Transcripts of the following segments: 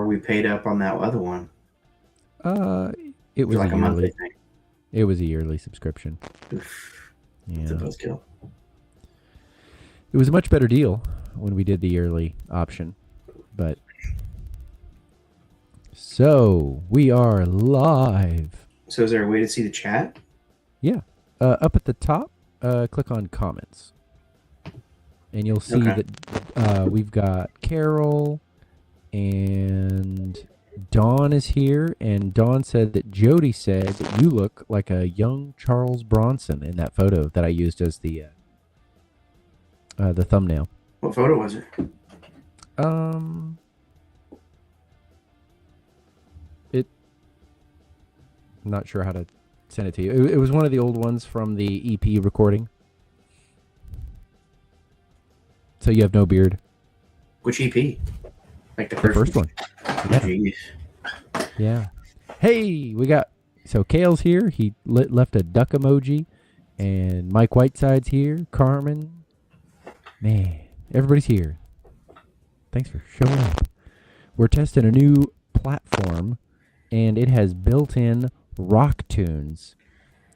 we paid up on that other one. Uh, it For was a like a monthly yearly. thing. It was a yearly subscription. Oof. It's a Yeah, buzzkill. it was a much better deal when we did the yearly option. But so we are live. So is there a way to see the chat? Yeah, up at the top, click on comments, and you'll see Okay. that we've got Carol and Dawn is here. And Dawn said that Jody said that you look like a young Charles Bronson in that photo that I used as the thumbnail. What photo was it? Um, I'm not sure how to send it to you. It was one of the old ones from the EP recording. So you have no beard. Which EP? Like the The first one. Yeah. Jeez. Yeah. Hey, we got so Kale's here. He left a duck emoji, and Mike Whiteside's here. Carmen, man, everybody's here. Thanks for showing up. We're testing a new platform, and it has built-in rock tunes.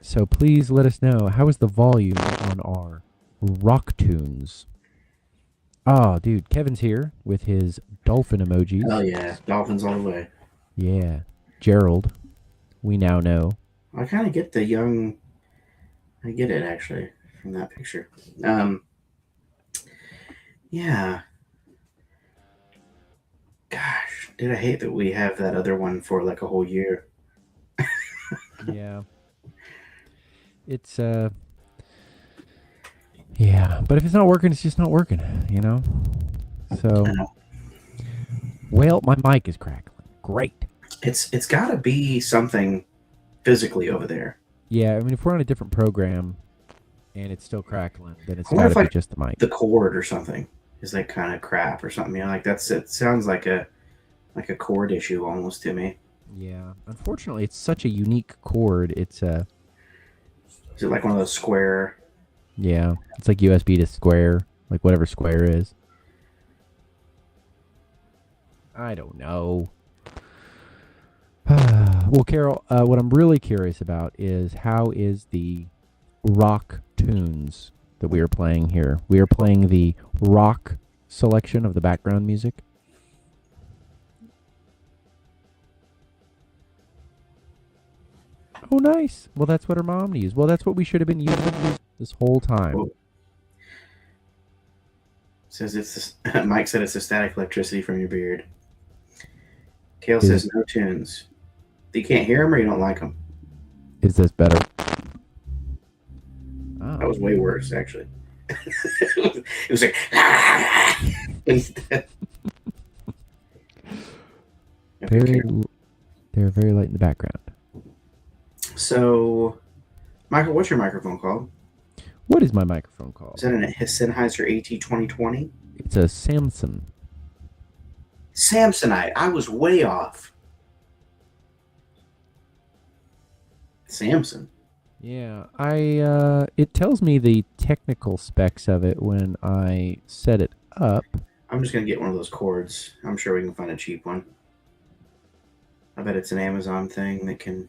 So please let us know, how is the volume on our rock tunes? Oh, dude, Kevin's here with his dolphin emojis. Oh yeah, dolphins all the way. Yeah. Gerald, we now know. I kind of get the young. I get it actually from that picture. Yeah. Gosh, did I hate that we have that other one for like a whole year? Yeah. It's yeah, but if it's not working, it's just not working, you know? So I know. well, my mic is crackling. Great. It's got to be something physically over there. Yeah, I mean if we're on a different program and it's still crackling, then it's I wonder gotta if be like just the mic. the cord or something is like kind of crap or something. You know, like that's it. Sounds like a cord issue almost to me. Yeah. Unfortunately, it's such a unique chord. It's Is it like one of those square? yeah, it's like USB to Square, like whatever Square is. I don't know. Well, Carol, what I'm really curious about is how is the rock tunes that we are playing here? We are playing the rock selection of the background music. Oh, nice. Well, that's what her mom used. Well, that's what we should have been using this whole time. Well, says it's Mike said it's the static electricity from your beard. Kale says no tunes. You can't hear them or you don't like them. Is this better? That was way worse, actually. It was like They're very light in the background. So, Michael, what's your microphone called? What is my microphone called? Is that a Sennheiser AT2020? It's a Samson. Samsonite. I was way off. Samson. Yeah, it tells me the technical specs of it when I set it up. I'm just gonna get one of those cords. I'm sure we can find a cheap one. I bet it's an Amazon thing that can.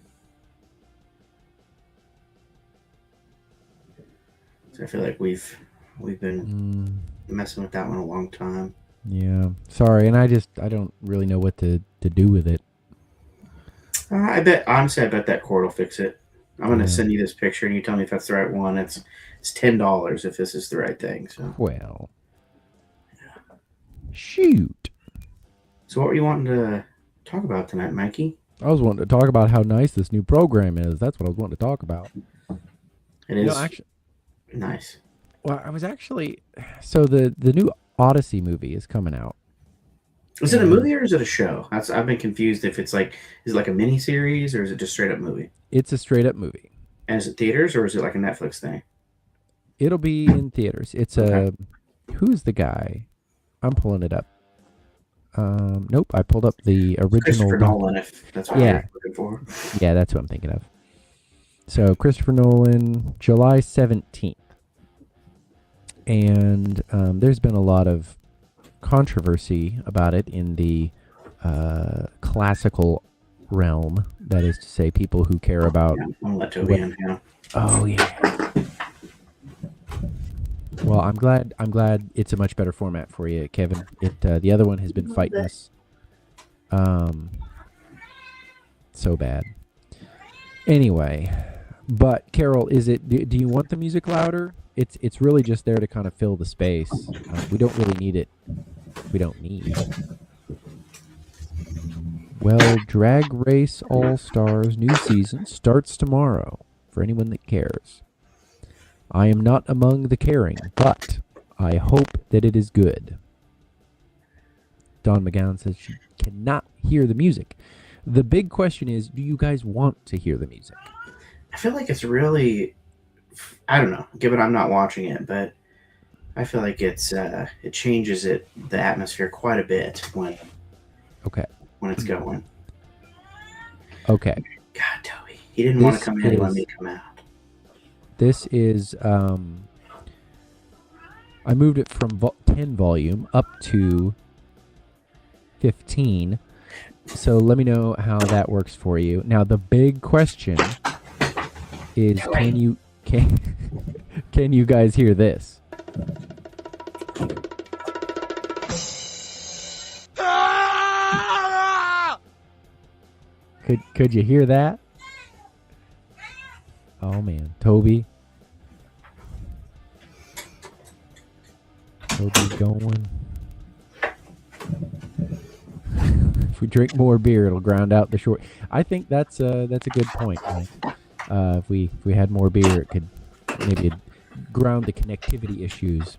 So I feel like we've been messing with that one a long time. Yeah, sorry, and I don't really know what to do with it. Honestly, I bet that cord will fix it. I'm gonna send you this picture, and you tell me if that's the right one. It's $10 if this is the right thing. So well, shoot. So what were you wanting to talk about tonight, Mikey? I was wanting to talk about how nice this new program is. That's what I was wanting to talk about. It is actually nice. Well, I was actually so the new Odyssey movie is coming out. Is it a movie or is it a show? I've been confused if it's like, is it like a mini series or is it just straight up movie? It's a straight up movie. And is it theaters or is it like a Netflix thing? It'll be in theaters. It's okay. Who's the guy? I'm pulling it up. Nope, I pulled up the original. Christopher Nolan, if that's what you're looking for. Yeah, that's what I'm thinking of. So Christopher Nolan, July 17th. And there's been a lot of controversy about it in the classical realm. That is to say, people who care about. Yeah, I'll let Toby in. Yeah. Oh yeah. Well, I'm glad it's a much better format for you, Kevin. The other one has been fighting us so bad. Anyway, but Carol, do you want the music louder? It's really just there to kind of fill the space. We don't really need it. We don't need. Well, Drag Race All Stars new season starts tomorrow for anyone that cares. I am not among the caring, but I hope that it is good. Dawn McGowan says she cannot hear the music. The big question is, do you guys want to hear the music? I feel like it's really, I don't know, given I'm not watching it, but I feel like it changes the atmosphere quite a bit when it's going. Okay. God, Toby, he didn't want to come in and let me come out. This is, I moved it from 10 volume up to 15. So let me know how that works for you. Now, the big question is, can you guys hear this? Could you hear that? Oh man, Toby's going. If we drink more beer, it'll ground out the short. I think that's a good point. Mike. If we had more beer, it could maybe ground the connectivity issues.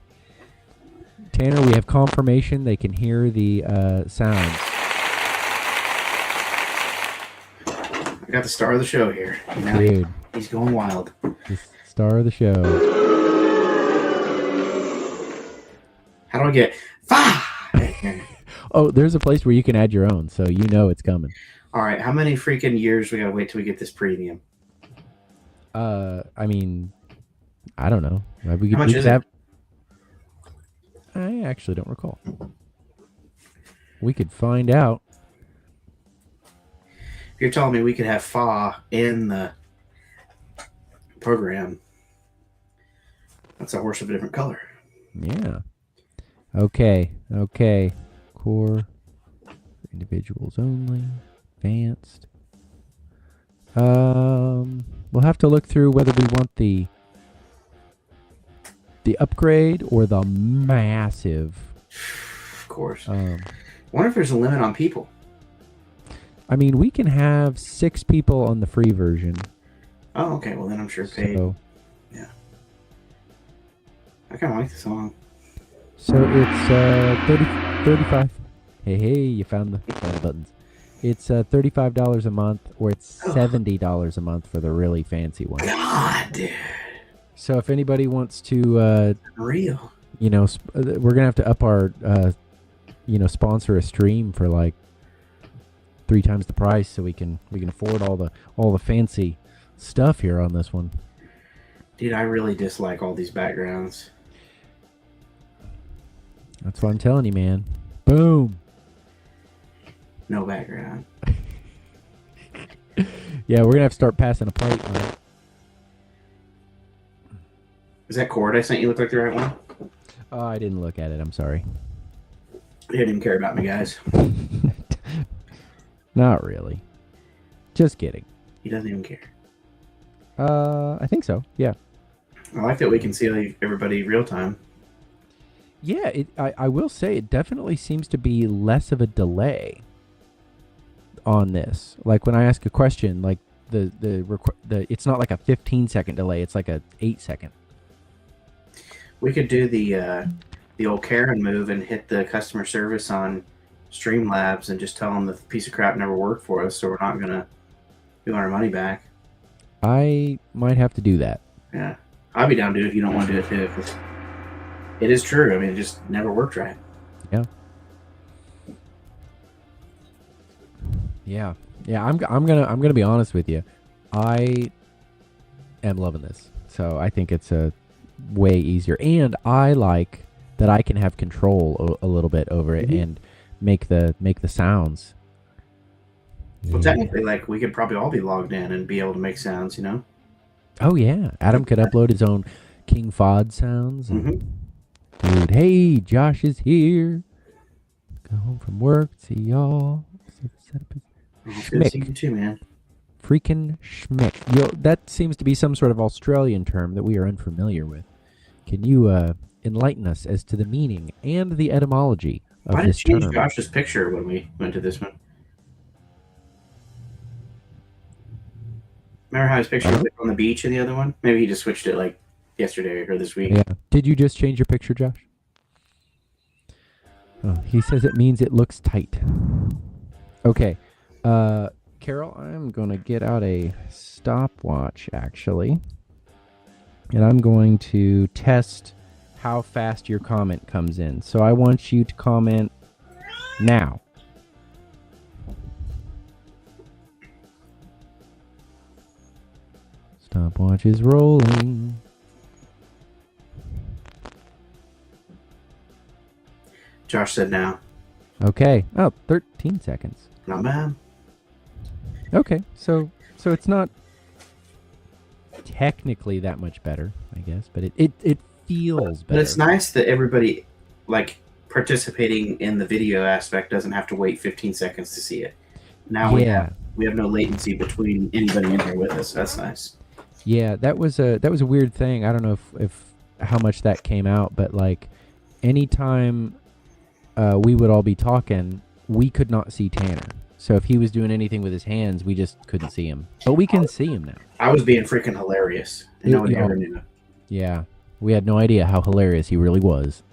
Tanner, we have confirmation they can hear the sounds. I got the star of the show here. Now Dude, he's going wild. the star of the show. How do I get 5? Oh, there's a place where you can add your own, so you know it's coming. All right, how many freaking years we gotta wait till we get this premium? I mean, I don't know. How much is it? I actually don't recall. We could find out. If you're telling me we could have Fa in the program, that's a horse of a different color. Yeah. Okay. Core. Individuals only. Advanced. We'll have to look through whether we want the upgrade or the massive. Of course. Wonder if there's a limit on people. I mean, we can have 6 people on the free version. Oh, okay. Well, then I'm sure paid. So, yeah. I kind of like the song. So it's 35. Hey, you found the buttons. It's $35 a month, or it's $70 a month for the really fancy one. God, dude. So if anybody wants to, real, we're gonna have to up our, sponsor a stream for like 3 times the price, so we can afford all the fancy stuff here on this one. Dude, I really dislike all these backgrounds. That's what I'm telling you, man. Boom. No background. Yeah, we're gonna have to start passing a plate, man. Is that chord I sent you look like the right one? Oh, I didn't look at it. I'm sorry. You didn't even care about me, guys. Not really. Just kidding. He doesn't even care. I think so. Yeah. I like that we can see everybody real time. Yeah, I will say it definitely seems to be less of a delay on this. Like when I ask a question, like the it's not like a 15-second delay. It's like a 8-second. We could do the old Karen move and hit the customer service on Streamlabs and just tell them the piece of crap never worked for us, so we're not gonna do our money back. I might have to do that. Yeah, I'll be down to it if you don't want to do it too. 'Cause it is true. I mean, it just never worked right. Yeah. Yeah. Yeah. I'm gonna be honest with you. I am loving this. So I think it's a way easier, and I like that I can have control a little bit over it and make the sounds Well, technically, like, we could probably all be logged in and be able to make sounds, you know? Oh yeah, Adam could upload his own King Fod sounds. And, dude, hey, Josh is here. Go home from work. See y'all. Good to see you too, man. Freaking schmick. That seems to be some sort of Australian term that we are unfamiliar with. Can you enlighten us as to the meaning and the etymology of this term? Why did you change Josh's picture when we went to this one? Remember how his picture was on the beach in the other one? Maybe he just switched it like yesterday or this week. Yeah. Did you just change your picture, Josh? Oh, he says it means it looks tight. Okay. Carol, I'm going to get out a stopwatch, actually. And I'm going to test how fast your comment comes in. So I want you to comment now. Stopwatch is rolling. Josh said now. Okay. Oh, 13 seconds. Not bad. Okay. So it's not technically that much better, I guess, but it feels better. But it's nice that everybody, like, participating in the video aspect doesn't have to wait 15 seconds to see it. Now we have no latency between anybody in here with us. That's nice. Yeah, that was a weird thing. I don't know if how much that came out, but like anytime we would all be talking, we could not see Tanner. So if he was doing anything with his hands, we just couldn't see him. But we can see him now. I was being freaking hilarious. No one ever knew. Yeah, we had no idea how hilarious he really was.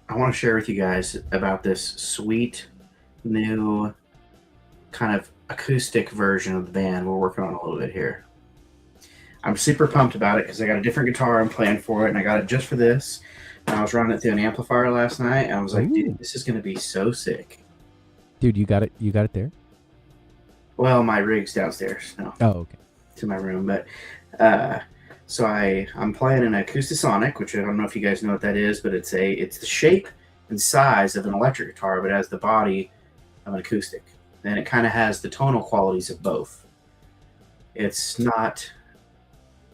I want to share with you guys about this sweet new kind of acoustic version of the band we're working on a little bit here. I'm super pumped about it because I got a different guitar I'm playing for it, and I got it just for this. And I was running it through an amplifier last night, and I was like, dude, this is going to be so sick. Dude, you got it? You got it there? Well, my rig's downstairs. No. Oh, okay. To my room, but so I'm playing an Acoustasonic, which I don't know if you guys know what that is, but it's the shape and size of an electric guitar, but it has the body of an acoustic. And it kind of has the tonal qualities of both. It's not,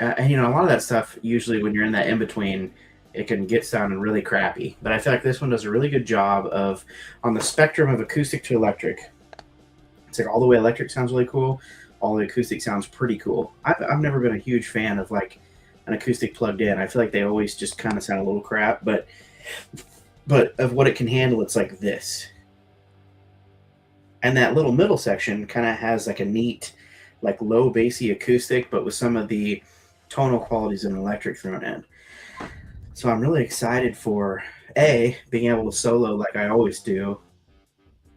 and you know, a lot of that stuff, usually when you're in that in-between, it can get sounding really crappy. But I feel like this one does a really good job of, on the spectrum of acoustic to electric, it's like all the way electric sounds really cool, all the acoustic sounds pretty cool. I've never been a huge fan of like an acoustic plugged in. I feel like they always just kind of sound a little crap, but of what it can handle, it's like this. And that little middle section kind of has like a neat, like low bassy acoustic, but with some of the tonal qualities of an electric thrown in. So I'm really excited for being able to solo like I always do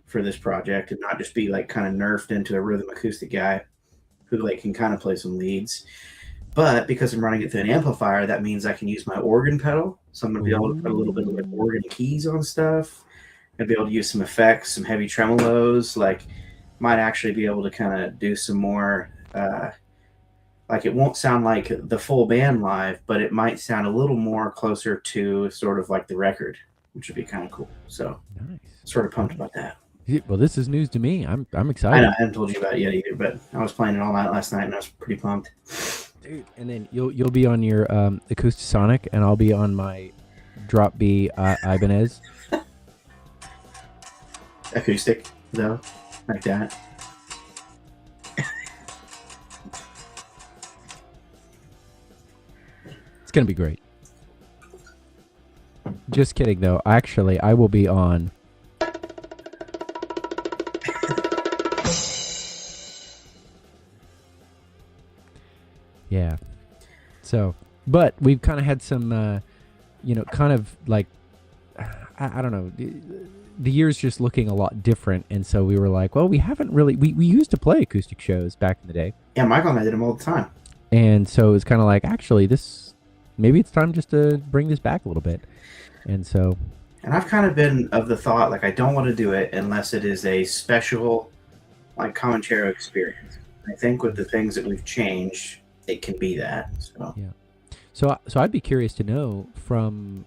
for this project, and not just be like kind of nerfed into a rhythm acoustic guy who like can kind of play some leads. But because I'm running it through an amplifier, that means I can use my organ pedal. So I'm gonna be able to put a little bit of like organ keys on stuff. I'd be able to use some effects, some heavy tremolos. Like, might actually be able to kind of do some more. Like, it won't sound like the full band live, but it might sound a little more closer to sort of like the record, which would be kind of cool. So, nice. Sort of pumped about that. Well, this is news to me. I'm excited. I know, I haven't told you about it yet either, but I was playing it all night last night, and I was pretty pumped. Dude, and then you'll be on your Acoustasonic, and I'll be on my Drop B Ibanez. Acoustic, though, like that. It's gonna be great. Just kidding, though. Actually, I will be on. Yeah. So, but we've kind of had some, kind of like, I don't know, the year's just looking a lot different. And so we were like, well, we haven't really, we used to play acoustic shows back in the day. Yeah, Michael and I did them all the time. And so it was kind of like, actually, maybe it's time just to bring this back a little bit. And so. And I've kind of been of the thought, like, I don't want to do it unless it is a special, like, Comanchero experience. I think with the things that we've changed, it can be that. So yeah. So I'd be curious to know from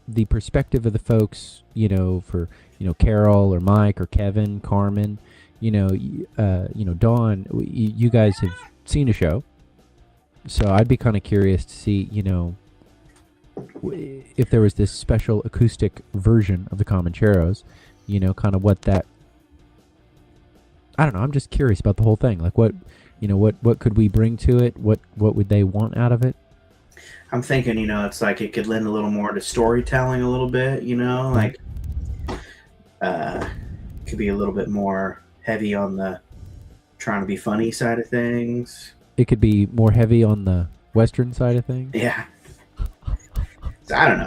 the perspective of the folks, for Carol or Mike or Kevin, Carmen, Dawn, you guys have seen a show, so I'd be kind of curious to see, if there was this special acoustic version of the Comancheros, kind of what that. I don't know. I'm just curious about the whole thing. Like, what could we bring to it? What would they want out of it? I'm thinking, it's like it could lend a little more to storytelling a little bit, like could be a little bit more heavy on the trying to be funny side of things. It could be more heavy on the Western side of things. Yeah. So I don't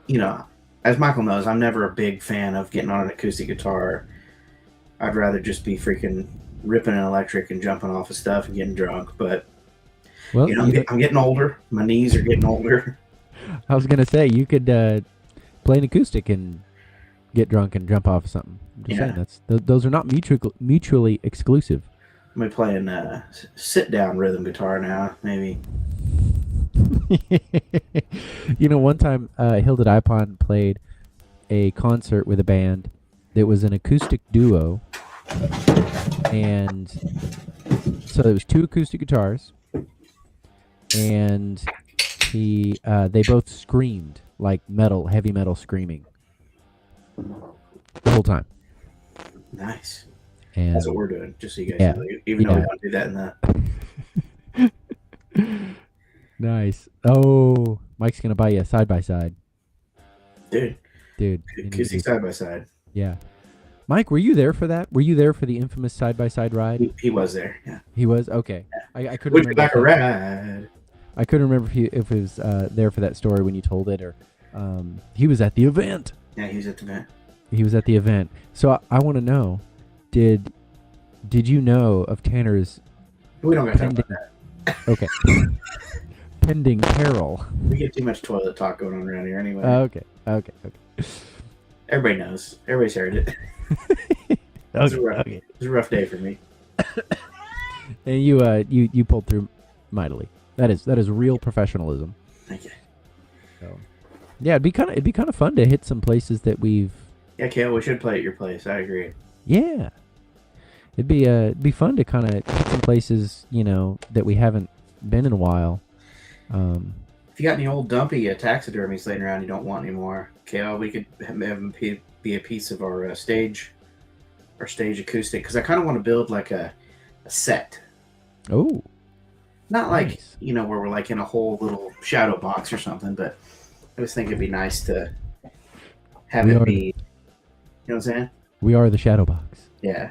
know. As Michael knows, I'm never a big fan of getting on an acoustic guitar. I'd rather just be freaking ripping an electric and jumping off of stuff and getting drunk. But, well, I'm getting older. My knees are getting older. I was going to say, you could play an acoustic and get drunk and jump off of something. I'm just saying, those are not mutually exclusive. I'm playing sit-down rhythm guitar now, maybe. One time Hilda Dipon played a concert with a band that was an acoustic duo, and so there was 2 acoustic guitars, and they both screamed like heavy metal screaming the whole time. Nice. And that's what we're doing, just so you guys know. Even though we don't do that in the... Nice. Oh, Mike's going to buy you a side-by-side. Dude. Acoustic side-by-side. Yeah. Mike, were you there for that? Were you there for the infamous side-by-side ride? He was there, yeah. He was? Okay. Yeah. I couldn't remember. Back a ride. I couldn't remember if he was there for that story when you told it, or he was at the event. Yeah, he was at the event. He was at the event. So I want to know, did you know of Tanner's... We don't got to talk about that. Okay. Pending peril. We get too much toilet talk going on around here anyway. Okay. Everybody knows. Everybody's heard it. It was a rough day for me. And you pulled through mightily. That is real professionalism. Thank you. So, yeah, it'd be kind of fun to hit some places that we've... Yeah, Kale, we should play at your place. I agree. Yeah. It'd be fun to kind of hit some places, that we haven't been in a while. If you got any old dumpy taxidermies laying around you don't want anymore, Kale, we could have them be a piece of our stage acoustic, because I kind of want to build like a set. Oh. Not like, where we're like in a whole little shadow box or something, but I just think it'd be nice to have it be, you know what I'm saying? We are the shadow box. Yeah.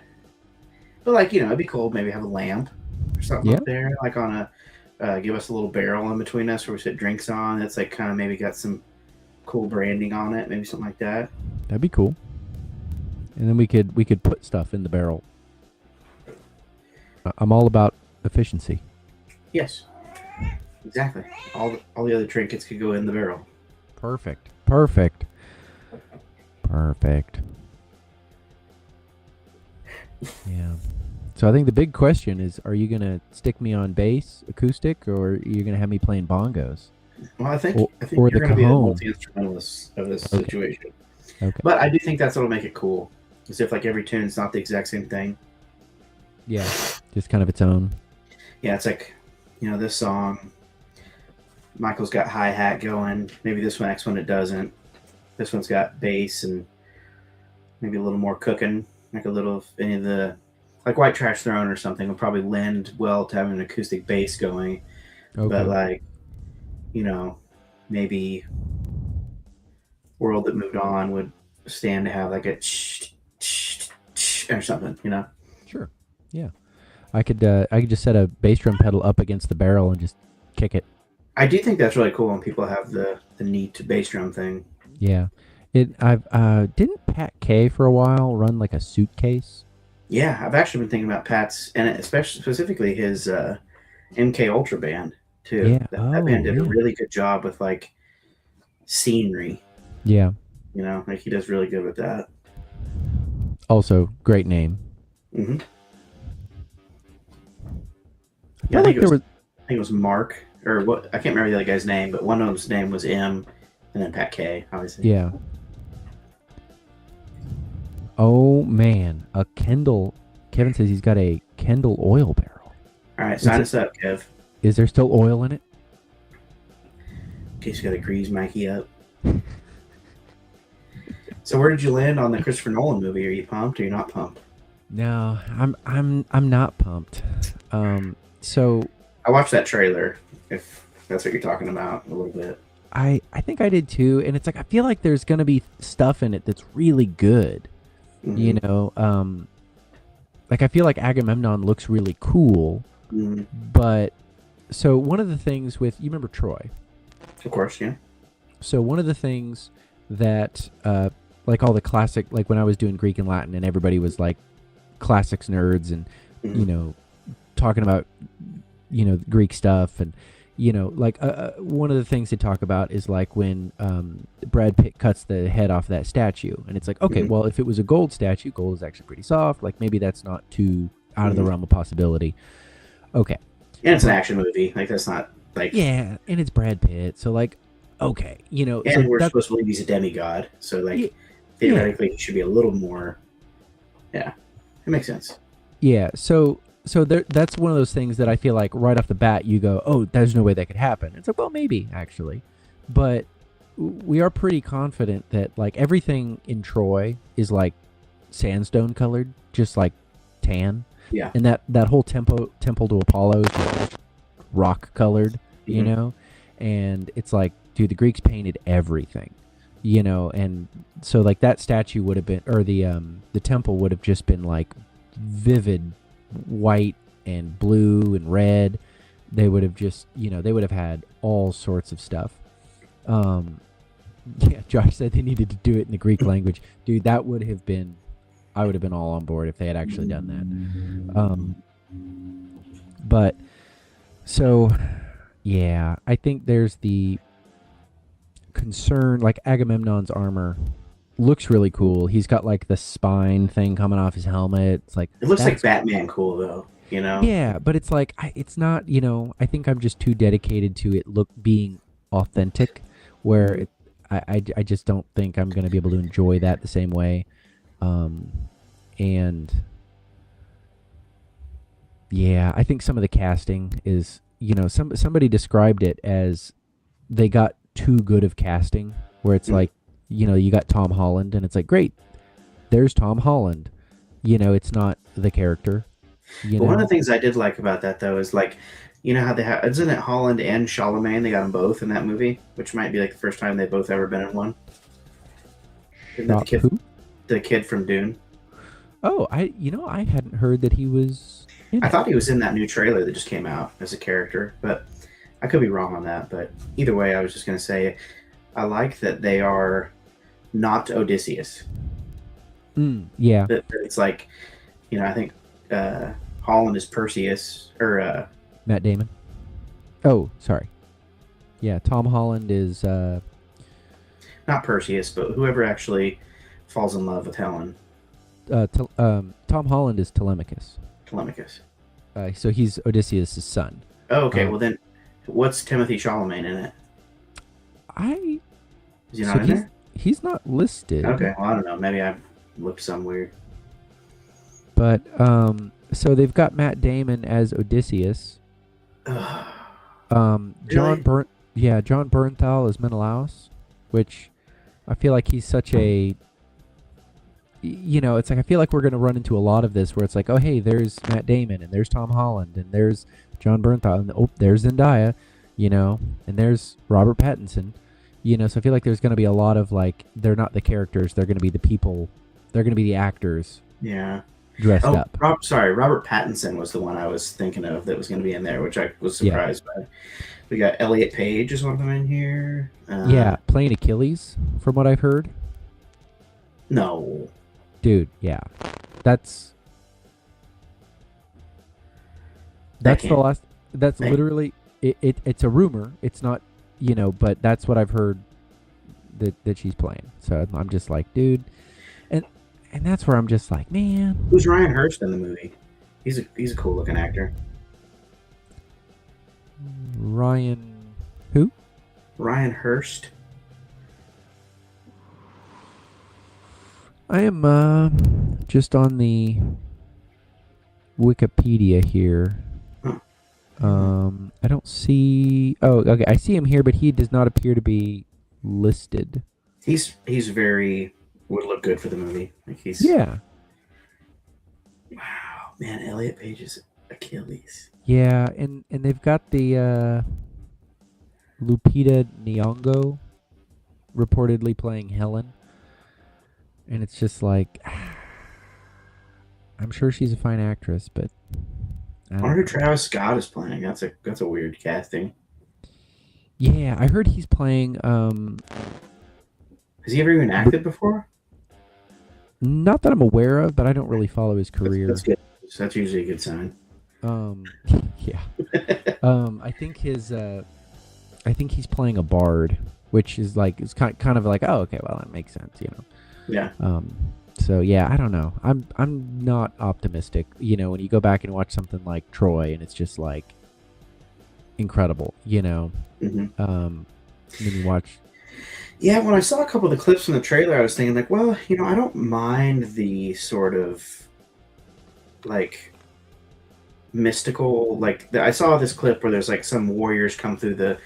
But like, it'd be cool maybe have a lamp or something up there, like on a, give us a little barrel in between us where we sit drinks on. It's like kind of maybe got some cool branding on it, maybe something like that. That'd be cool. And then we could put stuff in the barrel. I'm all about efficiency. Yes, exactly. All the other trinkets could go in the barrel. Perfect. Yeah. So I think the big question is, are you going to stick me on bass, acoustic, or are you going to have me playing bongos? Well, I think you're going to be the multi-instrumentalist of this situation. Okay. But I do think that's what will make it cool. As if like every tune's not the exact same thing. Yeah, just kind of its own. Yeah, it's like, this song, Michael's got hi-hat going. Maybe this next one it doesn't. This one's got bass and maybe a little more cooking. Like a little of any of the... Like White Trash Throne or something would probably lend well to having an acoustic bass going. Okay. But like, maybe World That Moved On would stand to have like a or something, Sure. Yeah. I could just set a bass drum pedal up against the barrel and just kick it. I do think that's really cool when people have the neat bass drum thing. Yeah. Didn't Pat K for a while run like a suitcase? Yeah, I've actually been thinking about Pat's, and especially specifically his MK Ultra band too. Yeah. That band did a really good job with like scenery. Yeah. Like he does really good with that. Also, great name. Mm-hmm. Yeah, I think it was Mark, or what? I can't remember the other guy's name, but one of them's name was M, and then Pat K, obviously. Yeah. Oh man, a Kendall Kevin says he's got a Kendall oil barrel. All right, sign us up, Kev. Is there still oil in it? In case you got to grease Mikey up. So where did you land on the Christopher Nolan movie? Are you pumped or are you not pumped? No, I'm not pumped. So I watched that trailer, if that's what you're talking about, a little bit. I think I did too, and it's like I feel like there's gonna be stuff in it that's really good. Mm-hmm. You know, like I feel like Agamemnon looks really cool, but so one of the things with you remember Troy? Of course, yeah. So one of the things that like all the classic, like when I was doing Greek and Latin, and everybody was like classics nerds, and you know, talking about Greek stuff, and like one of the things they talk about is like when Brad Pitt cuts the head off that statue, and it's like, okay, well, if it was a gold statue, gold is actually pretty soft. Like maybe that's not too out of the realm of possibility. Okay, and it's an action movie. Like that's not like and it's Brad Pitt, so like okay, and so we're supposed to believe he's a demigod, so like theoretically he should be a little more. Yeah, it makes sense. Yeah, so that's one of those things that I feel like right off the bat you go, oh, there's no way that could happen. It's like, well, maybe actually, but we are pretty confident that like everything in Troy is like sandstone colored, just like tan. Yeah, and that whole temple to Apollo is just rock colored, you know, and it's like, dude, the Greeks painted everything, and so like that statue would have been, or the temple would have just been like vivid white and blue and red. They would have just, they would have had all sorts of stuff. Yeah, Josh said they needed to do it in the Greek language. Dude, that would have been, I would have been all on board if they had actually done that. But so, yeah, I think there's the concern, like Agamemnon's armor looks really cool. He's got like the spine thing coming off his helmet. It's like it looks like Batman cool though, Yeah, but it's like it's not. I think I'm just too dedicated to it being authentic, where I just don't think I'm going to be able to enjoy that the same way. And yeah, I think some of the casting is, somebody described it as they got too good of casting, where it's like, you got Tom Holland, and it's like, great, there's Tom Holland. It's not the character. One of the things I did like about that, though, is like, how they have, isn't it Holland and Chalamet? They got them both in that movie, which might be like the first time they've both ever been in one. Who? The kid from Dune. Oh, I hadn't heard that he was in I thought he was in that new trailer that just came out as a character, but I could be wrong on that. But either way, I was just going to say, I like that they are not Odysseus. Yeah. It's like, I think Holland is Perseus, or Matt Damon. Oh, sorry. Yeah, Tom Holland is not Perseus, but whoever actually falls in love with Helen. Tom Holland is Telemachus. Telemachus. So he's Odysseus' son. Oh, okay. Well, then, what's Timothy Chalamet in it? Is he not in there? He's not listed. Okay. Well, I don't know. Maybe I looked some weird. But so they've got Matt Damon as Odysseus. John Bernthal as Menelaus, which I feel like he's such a, it's like I feel like we're going to run into a lot of this where it's like, oh, hey, there's Matt Damon, and there's Tom Holland, and there's John Bernthal, and oh, there's Zendaya, and there's Robert Pattinson, so I feel like there's going to be a lot of like, they're not the characters, they're going to be the people, they're going to be the actors. Yeah. Dressed up. Robert Pattinson was the one I was thinking of that was going to be in there, which I was surprised by. We got Elliot Page is one of them in here. Playing Achilles, from what I've heard. No. Dude, yeah. That's the last. That's literally it's a rumor. It's not, but that's what I've heard that she's playing. So I'm just like, dude, and that's where I'm just like, man. Who's Ryan Hurst in the movie? He's a cool looking actor. Ryan, who? Ryan Hurst. I am just on the Wikipedia here. I don't see. Oh, okay. I see him here, but he does not appear to be listed. He's very would look good for the movie. Like he's Yeah. Wow, man, Elliot Page's Achilles. Yeah, and they've got the Lupita Nyong'o reportedly playing Helen, and it's just like I'm sure she's a fine actress, but I wonder who Travis Scott is playing. That's a weird casting. Yeah, I heard he's playing. Has he ever even acted before? Not that I'm aware of, but I don't really follow his career. That's good. That's usually a good sign. Yeah. I think I think he's playing a bard, which is like it's kind of like, oh, okay, well that makes sense, you know. Yeah. So yeah, I don't know. I'm not optimistic. You know, when you go back and watch something like Troy, and it's just like incredible, you know. Mm-hmm. Then you watch. Yeah, when I saw a couple of the clips from the trailer, I was thinking like, well, you know, I don't mind the sort of like mystical. Like I saw this clip where there's like some warriors come through the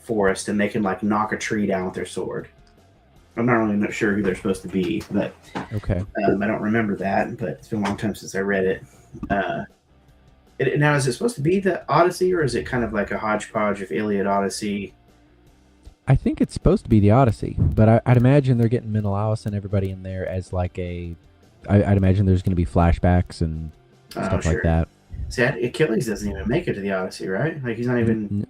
forest and they can like knock a tree down with their sword. I'm not really not sure who they're supposed to be, but Okay. I don't remember that. But it's been a long time since I read it. Now, is it supposed to be the Odyssey, or is it kind of like a hodgepodge of Iliad, Odyssey? I think it's supposed to be the Odyssey, but I'd imagine they're getting Menelaus and everybody in there as like a. I'd imagine there's going to be flashbacks and stuff like that. See, Achilles doesn't even make it to the Odyssey, right? Like he's not even.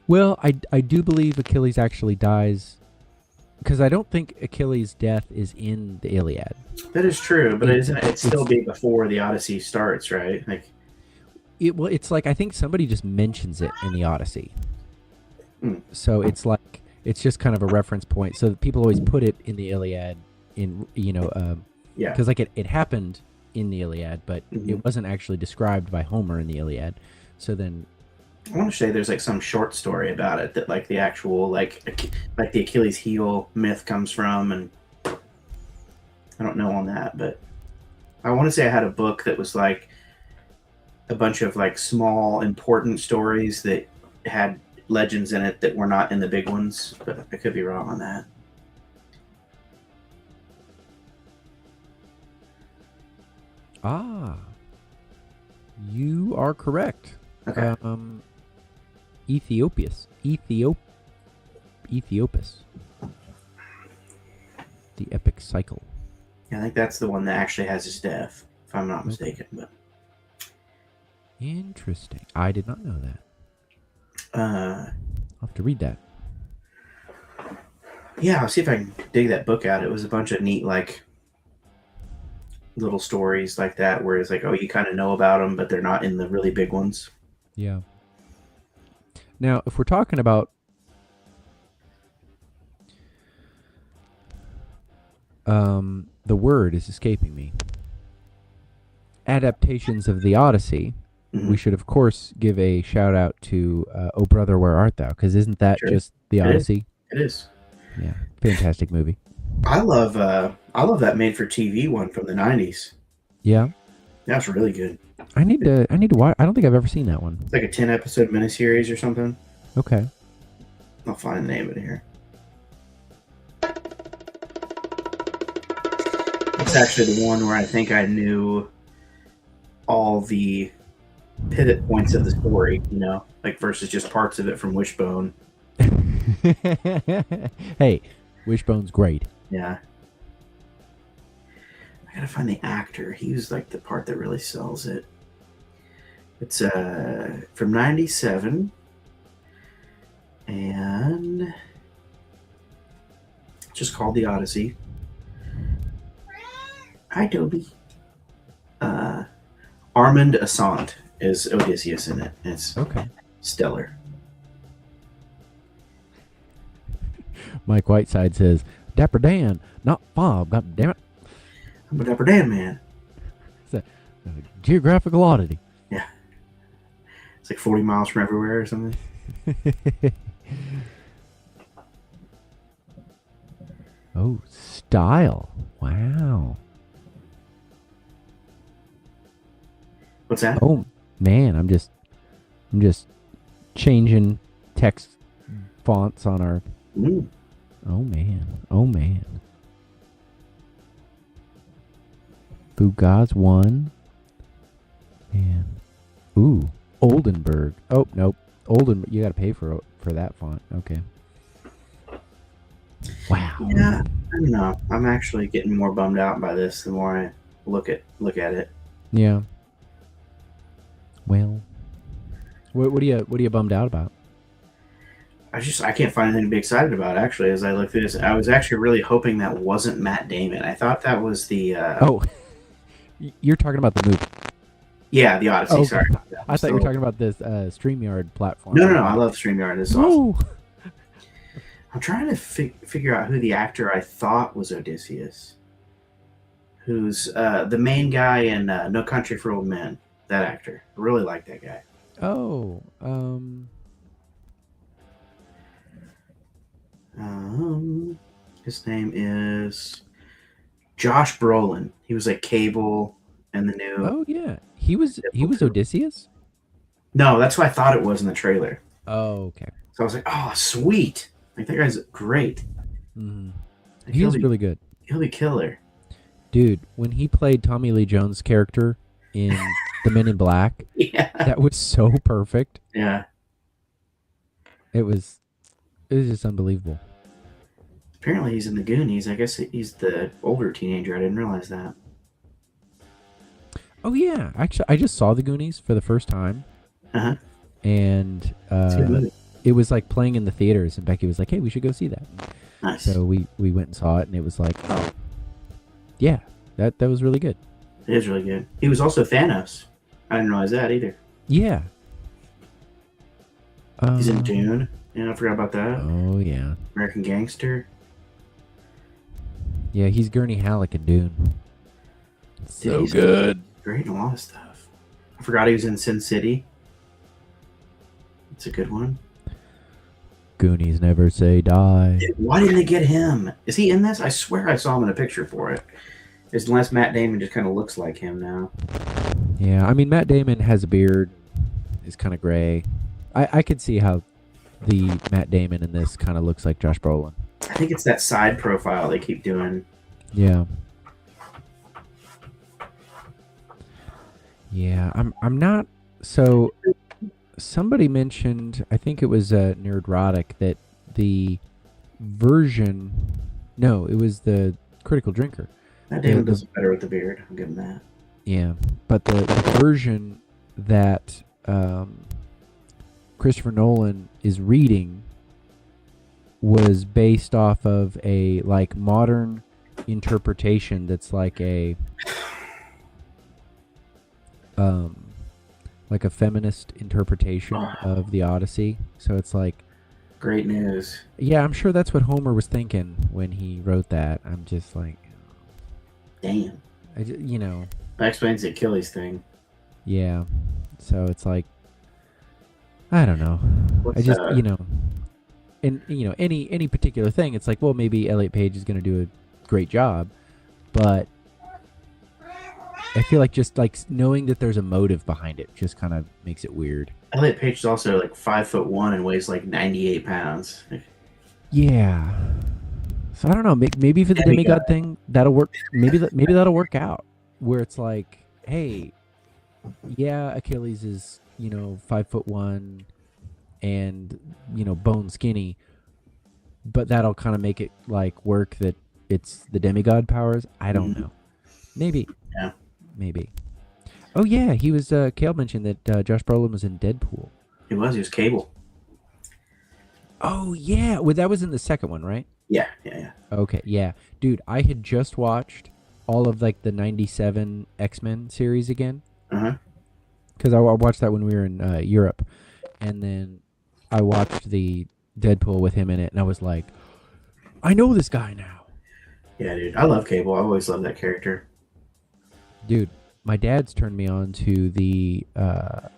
Well, I do believe Achilles actually dies, because I don't think Achilles' death is in the Iliad. That is true, but it'd still be before the Odyssey starts, right? Like. It's like I think somebody just mentions it in the Odyssey. So it's like it's just kind of a reference point. So people always put it in the Iliad, because like it happened in the Iliad, but it wasn't actually described by Homer in the Iliad. So then, I want to say there's like some short story about it that like the actual like the Achilles heel myth comes from, and I don't know on that, but I want to say I had a book that was like a bunch of like small important stories that had legends in it that were not in the big ones, but I could be wrong on that. You are correct. Okay. Ethiopus. The epic cycle. Yeah, I think that's the one that actually has his death, if I'm not mistaken. But interesting. I did not know that. I'll have to read that. Yeah, I'll see if I can dig that book out. It was a bunch of neat, like, little stories like that, where it's like, oh, you kind of know about them, but they're not in the really big ones. Yeah. Now, if we're talking about the word is escaping me. Adaptations of the Odyssey. We should, of course, give a shout out to "Oh Brother, Where Art Thou?" Because isn't that just the Odyssey? It is. Yeah, fantastic movie. I love that made-for-TV one from the '90s. Yeah, that's really good. I need to watch. I don't think I've ever seen that one. It's like a 10-episode miniseries or something. Okay, I'll find the name of it here. It's actually the one where I think I knew all the pivot points of the story, you know, like versus just parts of it from Wishbone. Hey, Wishbone's great. Yeah. I gotta find the actor. He was like the part that really sells it. It's from '97, and it's just called The Odyssey. Hi, Toby. Armand Assant is Odysseus in it. It's stellar. Mike Whiteside says, "Dapper Dan, not Bob. God damn it! I'm a Dapper Dan man." It's a geographical oddity. Yeah, it's like 40 miles from everywhere or something. Oh, style! Wow. What's that? Oh man, I'm just changing text fonts on our. Mm. Oh man. Oh man. Bugaz 1. Man. Ooh. Oldenburg. Oh, nope. You got to pay for that font. Okay. Wow. Yeah, I don't know. I'm actually getting more bummed out by this the more I look at it. Yeah. Well, what are you bummed out about? I can't find anything to be excited about. Actually, as I look through this, I was actually really hoping that wasn't Matt Damon. I thought that was the. Oh, you're talking about the movie. Yeah, the Odyssey. Oh, sorry, I thought you were talking about this StreamYard platform. No, I love StreamYard. This is Woo! awesome. I'm trying to figure out who the actor I thought was Odysseus, who's the main guy in No Country for Old Men. That actor, I really like that guy. Oh, his name is Josh Brolin. He was like Cable and the new. Oh yeah, he was Odysseus. No, that's what I thought it was in the trailer. Oh, okay. So I was like, oh, sweet. Like, that guy's great. Mm-hmm. Like, He's really good. He'll be killer. Dude, when he played Tommy Lee Jones' character in The Men in Black, Yeah. that was so perfect. Yeah. It was just unbelievable. Apparently he's in the Goonies. I guess he's the older teenager. I didn't realize that. Oh, yeah. Actually, I just saw The Goonies for the first time. Uh-huh. And it was like playing in the theaters, and Becky was like, hey, we should go see that. Nice. So we went and saw it, and it was like, oh, yeah, that was really good. It is really good. He was also Thanos. I didn't realize that either. Yeah. He's in Dune. Yeah, I forgot about that. Oh, yeah. American Gangster. Yeah, he's Gurney Halleck in Dune. So He's good. Great in a lot of stuff. I forgot he was in Sin City. It's a good one. Goonies never say die. Why didn't they get him? Is he in this? I swear I saw him in a picture for it. Unless Matt Damon just kind of looks like him now. Yeah, I mean, Matt Damon has a beard. Is kind of gray. I could see how the Matt Damon in this kind of looks like Josh Brolin. I think it's that side profile they keep doing. Yeah. Yeah, I'm not. So somebody mentioned, I think it was Nerdrotic, that the version. No, it was the Critical Drinker. Matt Damon does better with the beard. I'll give him that. Yeah, but the version that Christopher Nolan is reading was based off of a like modern interpretation that's like a feminist interpretation of the Odyssey. So it's like great news. Yeah, I'm sure that's what Homer was thinking when he wrote that. I'm just like, damn. That explains the Achilles thing. Yeah. So it's like, I don't know. And any particular thing, it's like, well, maybe Elliot Page is going to do a great job, but I feel like just like knowing that there's a motive behind it just kind of makes it weird. Elliot Page is also like 5'1" and weighs like 98 pounds. Yeah. So I don't know. Maybe for the demigod thing, that'll work. Maybe that'll work out. Where it's like, hey, yeah, Achilles is 5'1" and bone skinny, but that'll kind of make it like work that it's the demigod powers. I don't know. Maybe. Yeah. Maybe. Oh yeah, he was. Kale mentioned that Josh Brolin was in Deadpool. He was Cable. Oh yeah, well that was in the second one, right? Yeah. Okay, yeah, dude, I had just watched all of like the '97 X-Men series again. Because I watched that when we were in Europe, and then I watched the Deadpool with him in it, and I was like, I know this guy now. Yeah, dude, I love Cable. I've always loved that character. Dude, my dad's turned me on to the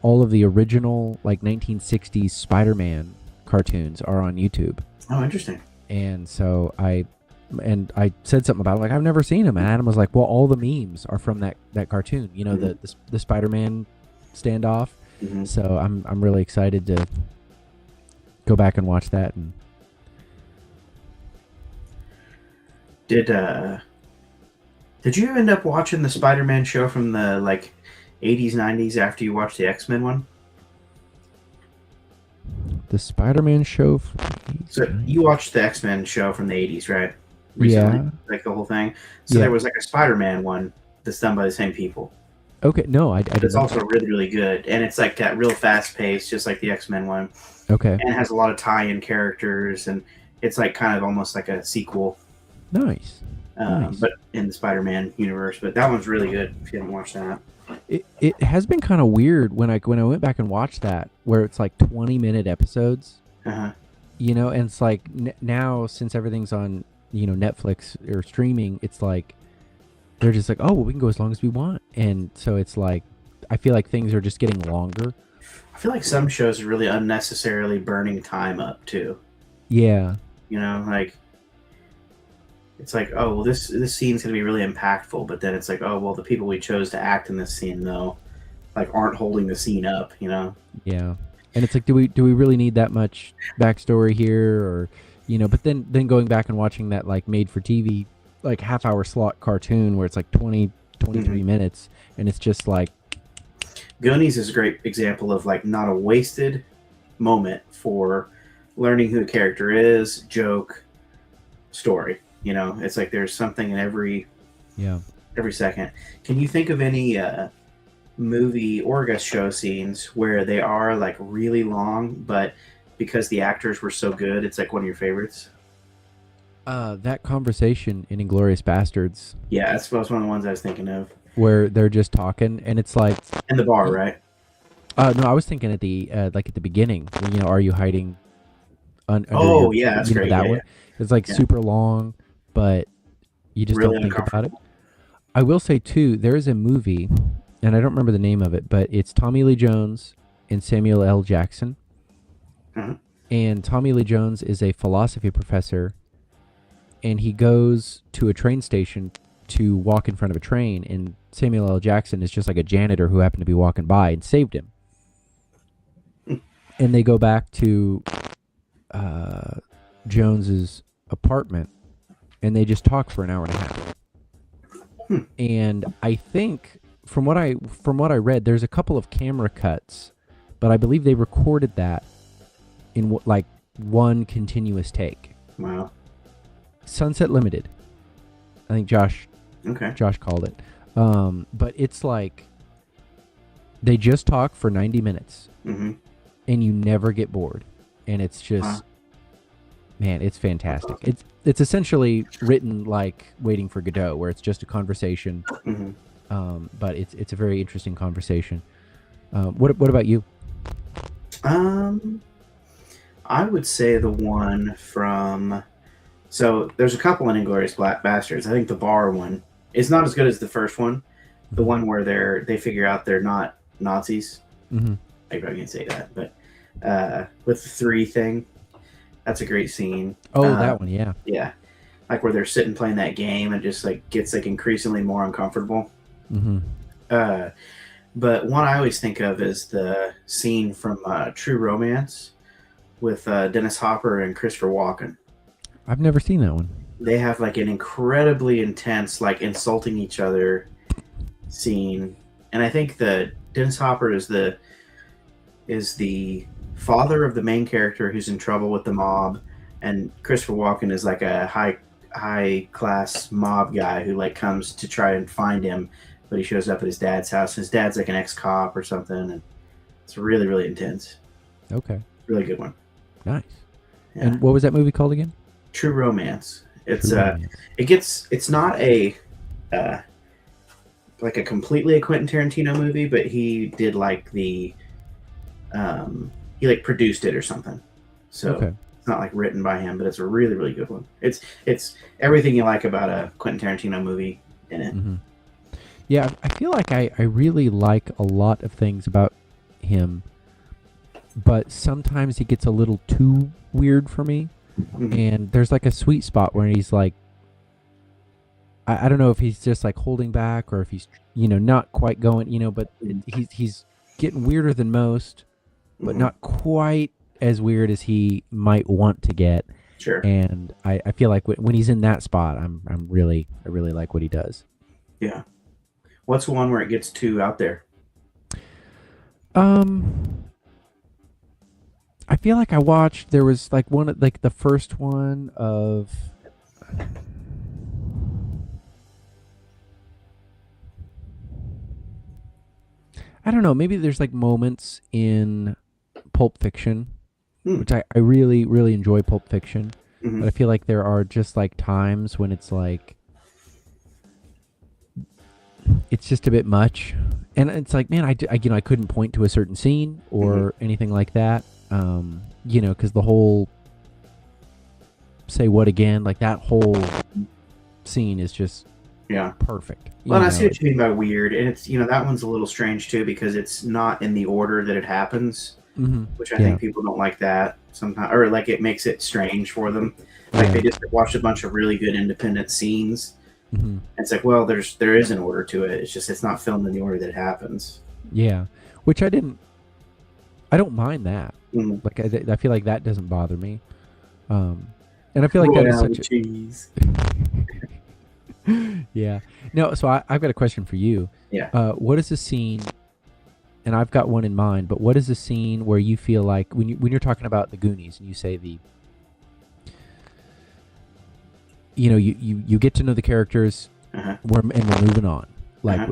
all of the original like 1960s Spider-Man cartoons are on YouTube. Oh, interesting. And so I said something about it, like I've never seen him, and Adam was like, well, all the memes are from that cartoon. The Spider-Man standoff. Mhm. So I'm really excited to go back and watch that. And did you end up watching the Spider-Man show from the like 80s 90s after you watched the X-Men one? the Spider-Man show. So you watched the X-Men show from the 80s, right? Yeah. Like the whole thing. So Yeah. there was like a Spider-Man one that's done by the same people. Okay. No, I didn't. It's also really, really good. And it's like that real fast pace, just like the X-Men one. Okay. And it has a lot of tie-in characters, and it's like kind of almost like a sequel. Nice. Nice. But in the Spider-Man universe. But that one's really good if you haven't watched that. It has been kind of weird when I went back and watched that, where it's like 20-minute episodes. Uh-huh. You know, and it's like now, since everything's on, you know, Netflix or streaming, it's like they're just like, oh, well, we can go as long as we want. And so it's like, I feel like things are just getting longer. I feel like some shows are really unnecessarily burning time up too. Yeah. You know, like it's like, oh, well, this scene's gonna be really impactful, but then it's like, oh, well, the people we chose to act in this scene though, like, aren't holding the scene up. You know? Yeah. And it's like, do we really need that much backstory here, or, you know? But then going back and watching that like made for TV, like half-hour slot cartoon where it's like 23 minutes, and it's just like, Goonies is a great example of like not a wasted moment for learning who a character is, joke, story. You know, it's like there's something in every second. Can you think of any movie or I guess show scenes where they are like really long, but because the actors were so good, it's like one of your favorites? that conversation in Inglourious Bastards. Yeah, that's one of the ones I was thinking of. Where they're just talking, and it's like in the bar, right? No, I was thinking at the like at the beginning. You know, are you hiding? Under yeah, that's great. That one, it's like super long, but you just really don't think about it. I will say too, there is a movie, and I don't remember the name of it, but it's Tommy Lee Jones and Samuel L. Jackson. Uh-huh. And Tommy Lee Jones is a philosophy professor, and he goes to a train station to walk in front of a train, and Samuel L. Jackson is just like a janitor who happened to be walking by and saved him. And they go back to Jones's apartment, and they just talk for an hour and a half. And I think from what I read, there's a couple of camera cuts, but I believe they recorded that in like one continuous take. Wow. Sunset Limited. I think Josh called it. But it's like they just talk for 90 minutes, and you never get bored, and it's just, man, it's fantastic. It's essentially written like Waiting for Godot, where it's just a conversation. But it's a very interesting conversation. What about you? I would say the one from. So there's a couple in Inglourious Bastards. I think the bar one is not as good as the first one. The one where they figure out they're not Nazis. I probably can't say that, but with the 3 thing, that's a great scene. Oh, that one, yeah. Yeah, like where they're sitting playing that game and just like gets like increasingly more uncomfortable. But one I always think of is the scene from True Romance with Dennis Hopper and Christopher Walken. I've never seen that one. They have like an incredibly intense, like insulting each other scene, and I think that Dennis Hopper is the father of the main character who's in trouble with the mob, and Christopher Walken is like a high class mob guy who like comes to try and find him, but he shows up at his dad's house. His dad's like an ex-cop or something, and it's really, really intense. Okay. Really good one. Nice. Yeah. And what was that movie called again? True Romance. It's True Romance. It's not a like a completely a Quentin Tarantino movie, but he did like the he like produced it or something. So it's not like written by him, but it's a really, really good one. It's everything you like about a Quentin Tarantino movie in it. Yeah, I feel like I really like a lot of things about him, but sometimes he gets a little too weird for me. And there's like a sweet spot where he's like, I don't know if he's just like holding back or if he's, you know, not quite going, you know, but he's getting weirder than most, but Mhm. not quite as weird as he might want to get. Sure. And I feel like when he's in that spot, I really like what he does. Yeah. What's one where it gets too out there? I feel like I watched. There was like the first one of. I don't know. Maybe there's like moments in Pulp Fiction, which I really enjoy Pulp Fiction, but I feel like there are just like times when it's like it's just a bit much, and it's like, man, I couldn't point to a certain scene or anything like that, because the whole say what again, like that whole scene is just perfect. Well, I see what you mean by weird, and it's that one's a little strange too because it's not in the order that it happens, which I think people don't like that sometimes, or like it makes it strange for them. Like they just watched a bunch of really good independent scenes. It's like, well, there is an order to it. It's just it's not filmed in the order that it happens. Yeah, which I don't mind that. Like I feel like that doesn't bother me. And I feel like that is such cheese. Yeah. No, so I've got a question for you. Yeah. What is the scene? And I've got one in mind, but what is the scene where you feel like when you're talking about the Goonies and you say you get to know the characters, and we're moving on. Like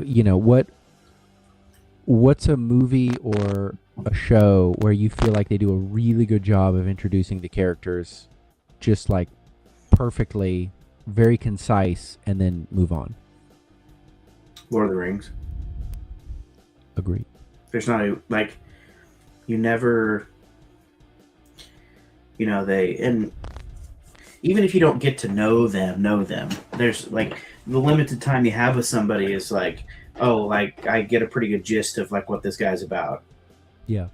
what's a movie or a show where you feel like they do a really good job of introducing the characters, just like perfectly, very concise, and then move on? Lord of the Rings. Agreed. There's not you never, and even if you don't get to know them, there's like the limited time you have with somebody is like, oh, like I get a pretty good gist of like what this guy's about. Yeah.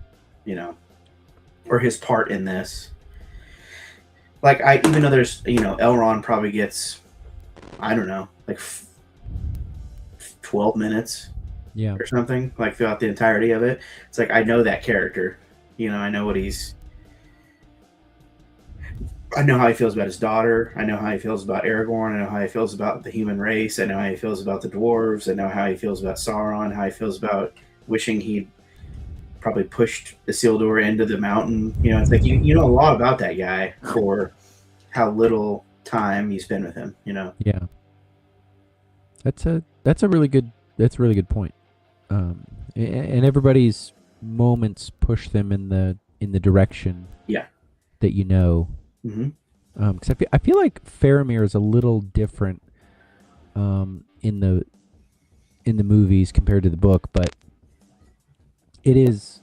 Or his part in this. Like even though there's, Elrond probably gets, I don't know, like 12 minutes. Yeah. Or something, like throughout the entirety of it. It's like I know that character. I know I know how he feels about his daughter. I know how he feels about Aragorn. I know how he feels about the human race. I know how he feels about the dwarves. I know how he feels about Sauron. How he feels about wishing he'd probably pushed Isildur into the mountain. It's like you know a lot about that guy for how little time you spend with him. Yeah. That's a really good point. And everybody's moments push them in the direction that because I feel like Faramir is a little different in the movies compared to the book, but it is,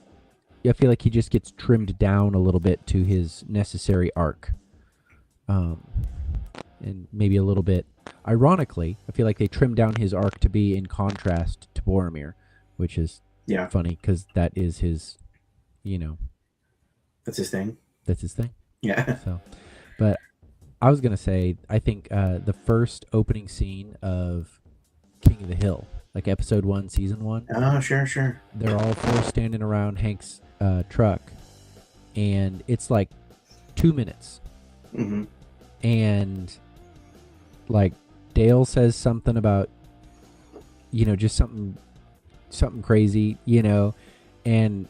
I feel like he just gets trimmed down a little bit to his necessary arc, and maybe a little bit ironically, I feel like they trimmed down his arc to be in contrast to Boromir, which is funny because that is his, that's his thing. That's his thing. Yeah. So, but I was gonna say, I think the first opening scene of King of the Hill, like episode 1, season 1. Oh, sure. They're all four standing around Hank's truck, and it's like 2 minutes, and like Dale says something about, just something crazy, and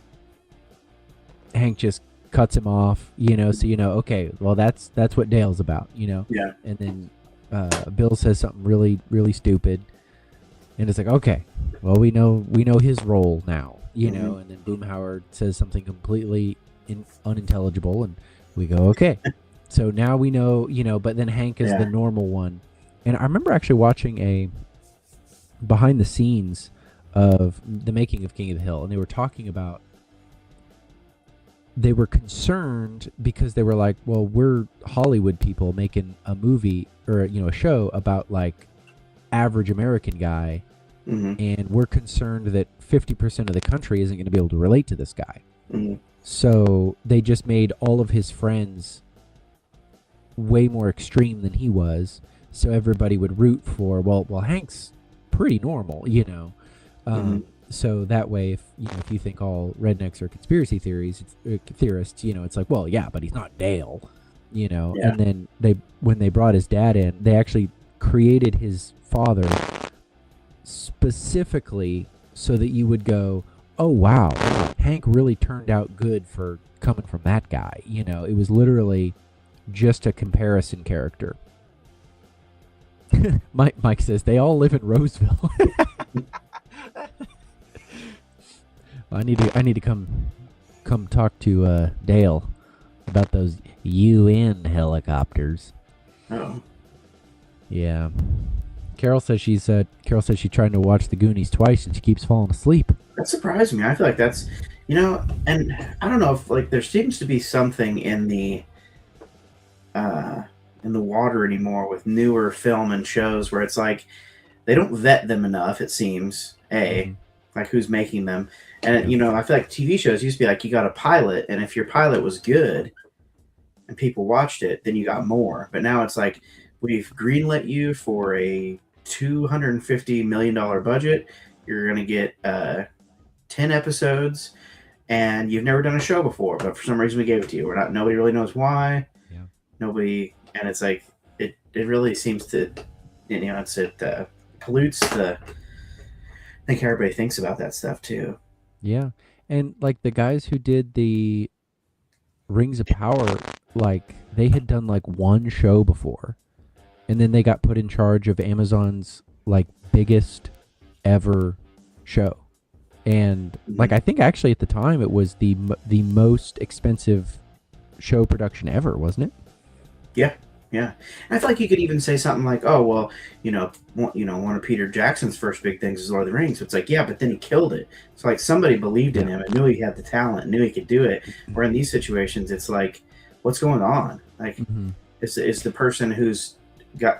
Hank just cuts him off, so okay, well that's what Dale's about, Yeah. And then Bill says something really, really stupid, and it's like, okay, well we know his role now, and then Boomhauer says something completely unintelligible, and we go, okay. So now we know, but then Hank is the normal one. And I remember actually watching a behind the scenes of the making of King of the Hill, and they were talking about, they were concerned because they were like, well, we're Hollywood people making a movie or, a show about like average American guy, and we're concerned that 50% of the country isn't going to be able to relate to this guy. So they just made all of his friends way more extreme than he was, so everybody would root for, well Hank's pretty normal, So that way, if if you think all rednecks are conspiracy theorists, it's like, well, yeah, but he's not Dale, Yeah. And then when they brought his dad in, they actually created his father specifically so that you would go, oh wow, Hank really turned out good for coming from that guy. It was literally just a comparison character. Mike says they all live in Roseville. I need to come talk to Dale about those UN helicopters. Oh. Yeah. Carol says she's trying to watch The Goonies twice and she keeps falling asleep. That surprised me. I feel like that's, and I don't know if like there seems to be something in the water anymore with newer film and shows where it's like they don't vet them enough. It seems like who's making them, and I feel like TV shows used to be like you got a pilot, and if your pilot was good and people watched it, then you got more. But now it's like we've greenlit you for a $250 million budget. You're gonna get 10 episodes, and you've never done a show before, but for some reason we gave it to you. Nobody really knows why. Yeah. Nobody, and it's like it really seems to, pollutes the. I think everybody thinks about that stuff too. Yeah, and like the guys who did the Rings of Power, like they had done like one show before, and then they got put in charge of Amazon's like biggest ever show. And like I think actually at the time it was the most expensive show production ever, wasn't it? Yeah. And I feel like you could even say something like, "Oh, well, one of Peter Jackson's first big things is Lord of the Rings." So it's like, yeah, but then he killed it. It's like somebody believed in him and knew he had the talent, knew he could do it. Where in these situations, it's like, what's going on? Like, is the person who's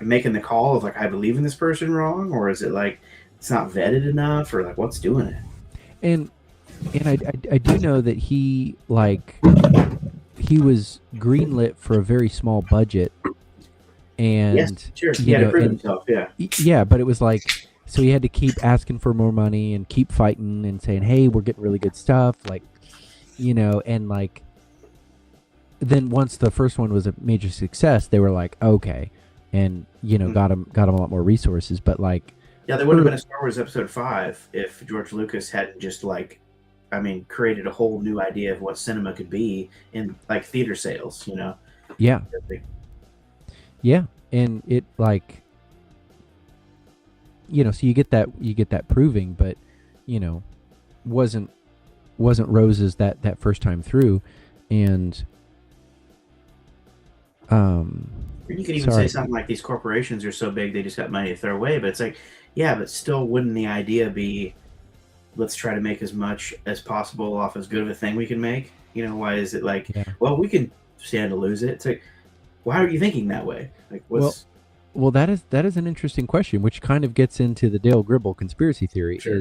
making the call of like, I believe in this person wrong, or is it like it's not vetted enough, or like what's doing it? And I do know that he was greenlit for a very small budget, and yes, sure, he had to prove himself. Yeah, but it was like, so he had to keep asking for more money and keep fighting and saying, hey, we're getting really good stuff, like, and like then once the first one was a major success, they were like, okay, and got him a lot more resources. But like, yeah, there wouldn't have been a Star Wars Episode 5 if George Lucas hadn't just created a whole new idea of what cinema could be in like theater sales, Yeah. Yeah, and it like, so you get that proving, but wasn't roses that first time through, and you could even say something like these corporations are so big they just got money to throw away, but it's like, yeah, but still, wouldn't the idea be, let's try to make as much as possible off as good of a thing we can make? Why is it like, well, we can stand to lose it? It's like, why are you thinking that way? Like, what's... Well, that is an interesting question, which kind of gets into the Dale Gribble conspiracy theory. Sure.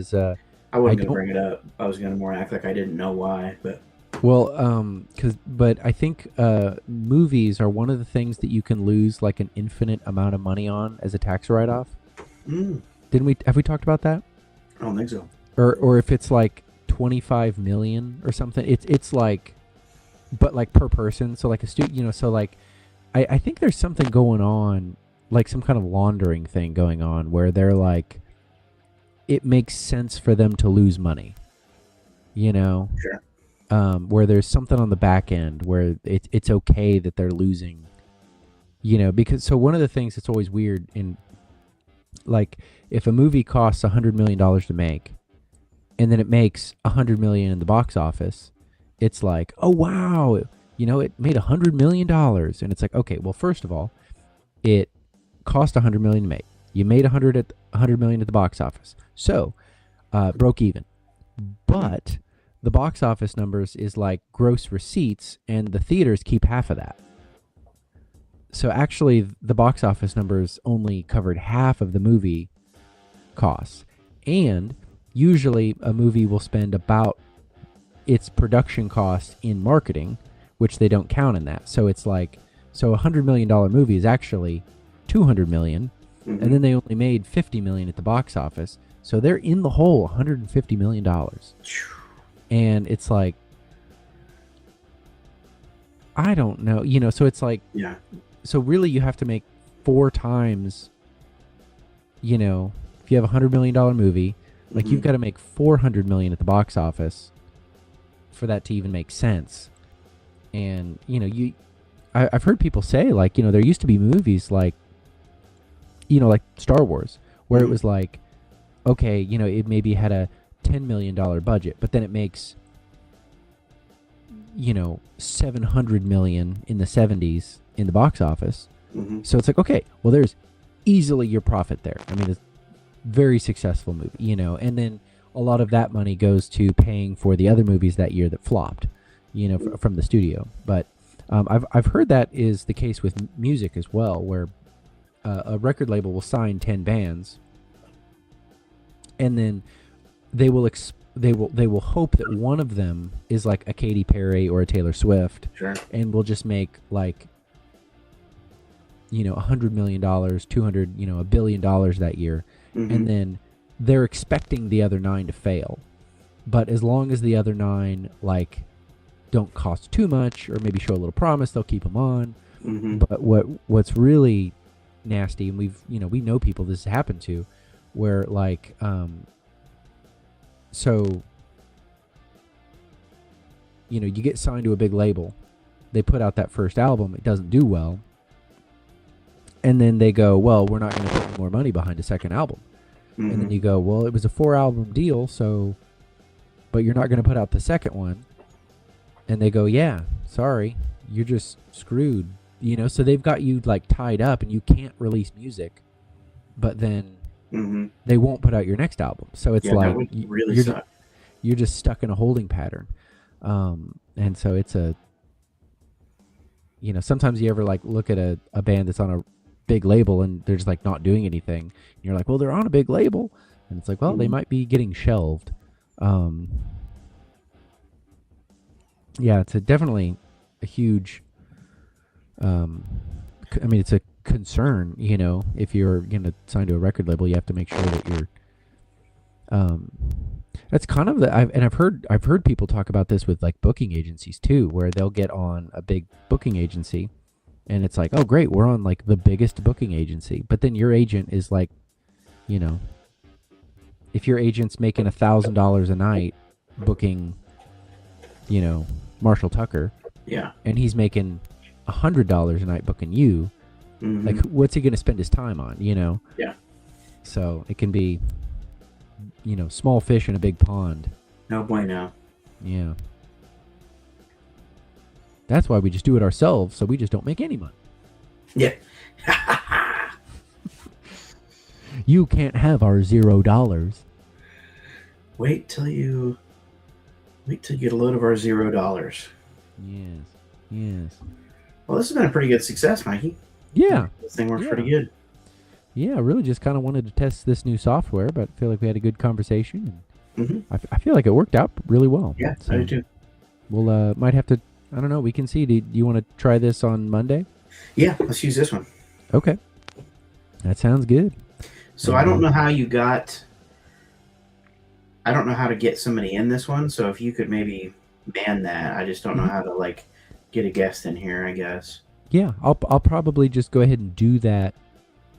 I wasn't going to bring it up. I was going to more act like I didn't know why, but... Well, but I think movies are one of the things that you can lose like an infinite amount of money on as a tax write-off. Have we talked about that? I don't think so. Or if it's like 25 million or something, it's like, but like per person. So like a student, so like, I think there's something going on, like some kind of laundering thing going on where they're like, it makes sense for them to lose money, Sure. Where there's something on the back end where it's okay that they're losing, because so one of the things that's always weird in, like, if a movie costs $100 million to make, and then it makes $100 million in the box office, it's like, oh wow, it made $100 million, and it's like, okay, well, first of all, it cost $100 million to make. You made $100 million at the box office, so broke even. But the box office numbers is like gross receipts, and the theaters keep half of that. So actually, the box office numbers only covered half of the movie costs, and usually a movie will spend about its production cost in marketing, which they don't count in that. So it's like, so $100 million movie is actually $200 million, and then they only made $50 million at the box office. So they're in the hole $150 million. And it's like, I don't know, so it's like, yeah. So really you have to make 4 times, if you have $100 million movie, like you've got to make $400 million at the box office for that to even make sense. And, I've heard people say, like, there used to be movies like, like Star Wars, where it was like, okay, it maybe had a $10 million budget, but then it makes, $700 million in the 70s in the box office. So it's like, okay, well, there's easily your profit there. I mean, it's very successful movie, and then a lot of that money goes to paying for the other movies that year that flopped, from the studio. But I've heard that is the case with music as well, where a record label will sign 10 bands, and then they will hope that one of them is like a Katy Perry or a Taylor Swift, sure, and will just make like $100 million, 200, $1 billion that year, and then they're expecting the other 9 to fail. But as long as the other 9 like don't cost too much or maybe show a little promise, they'll keep them on. But what's really nasty, and we know people this has happened to, where like so you get signed to a big label, they put out that first album, it doesn't do well, and then they go, well, we're not going to put any more money behind a second album. And then you go, well, it was a 4-album deal, so, but you're not going to put out the second one. And they go, yeah, sorry, you're just screwed. So they've got you like tied up and you can't release music, but then they won't put out your next album. So it's like, really you're just stuck in a holding pattern. And so it's sometimes you ever like look at a band that's on a big label and they're just like not doing anything. And you're like, well, they're on a big label. And it's like, well, they might be getting shelved. Yeah, it's definitely a huge, it's a concern, if you're going to sign to a record label, you have to make sure that you're, that's kind of I've heard people talk about this with like booking agencies too, where they'll get on a big booking agency and it's like, oh great, we're on like the biggest booking agency. But then your agent is like, if your agent's making $1,000 a night booking, Marshall Tucker, yeah, and he's making $100 a night booking you, like what's he going to spend his time on, Yeah. So it can be, small fish in a big pond. No bueno. Yeah. That's why we just do it ourselves, so we just don't make any money. Yeah. You can't have our $0. Wait till you get a load of our $0. Yes. Well, this has been a pretty good success, Mikey. Yeah. This thing works pretty good. Yeah, I really just kind of wanted to test this new software, but I feel like we had a good conversation. And I feel like it worked out really well. Yeah, so I do too. We'll might have to, I don't know, we can see. Do you want to try this on Monday? Yeah, let's use this one. Okay. That sounds good. So I don't know how you got... I don't know how to get somebody in this one, so if you could maybe man that. I just don't know how to, like, get a guest in here, I guess. Yeah, I'll probably just go ahead and do that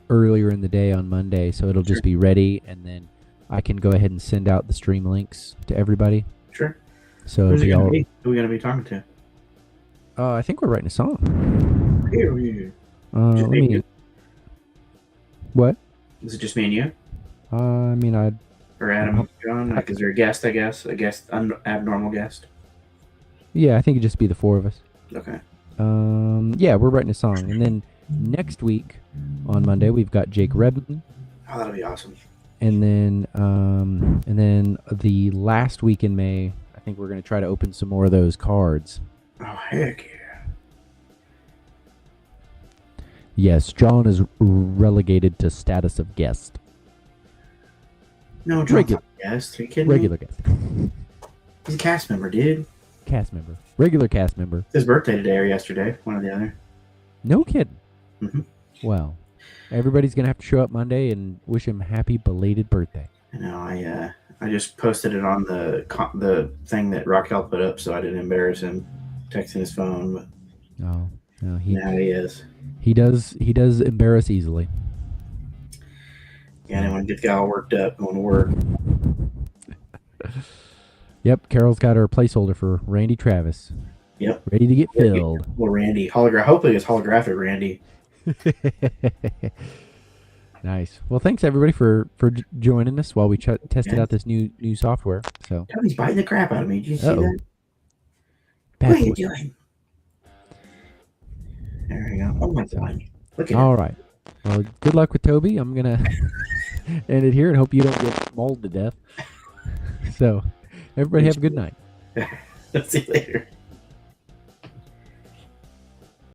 earlier in the day on Monday, so it'll just be ready, and then I can go ahead and send out the stream links to everybody. Sure. So Who's it gonna be? Who are we going to be talking to? I think we're writing a song. Just me and you? What? Is it just me and you? I'd... Or Adam and John? Like, is there a guest, I guess? A guest, abnormal guest? Yeah, I think it'd just be the 4 of us. Okay. Yeah, we're writing a song. And then next week, on Monday, we've got Jake Redmond. Oh, that'll be awesome. And then the last week in May, I think we're going to try to open some more of those cards. Oh, heck yeah. Yes, John is relegated to status of guest. No, John's not a guest. Are you kidding Regular me? guest. He's a cast member, dude. Cast member. Regular cast member. It's his birthday today or yesterday. One or the other. No kidding. Mm-hmm. Well, everybody's going to have to show up Monday and wish him happy belated birthday. I know. I just posted it on the thing that Raquel put up, so I didn't embarrass him texting his phone. But Oh, no, now he is. He does embarrass easily. Yeah, and when he gets all worked up going to work. Yep, Carol's got her placeholder for Randy Travis. Yep. Ready to get filled. Well, Randy. Hopefully it's holographic Randy. Nice. Well, thanks everybody for joining us while we tested out this new software. So Toby's biting the crap out of me. Did you see that? Bad what are you doing? There we go. Oh my God. Look at All right. Well, good luck with Toby. I'm gonna end it here and hope you don't get mauled to death. So, everybody have a good night. See you later.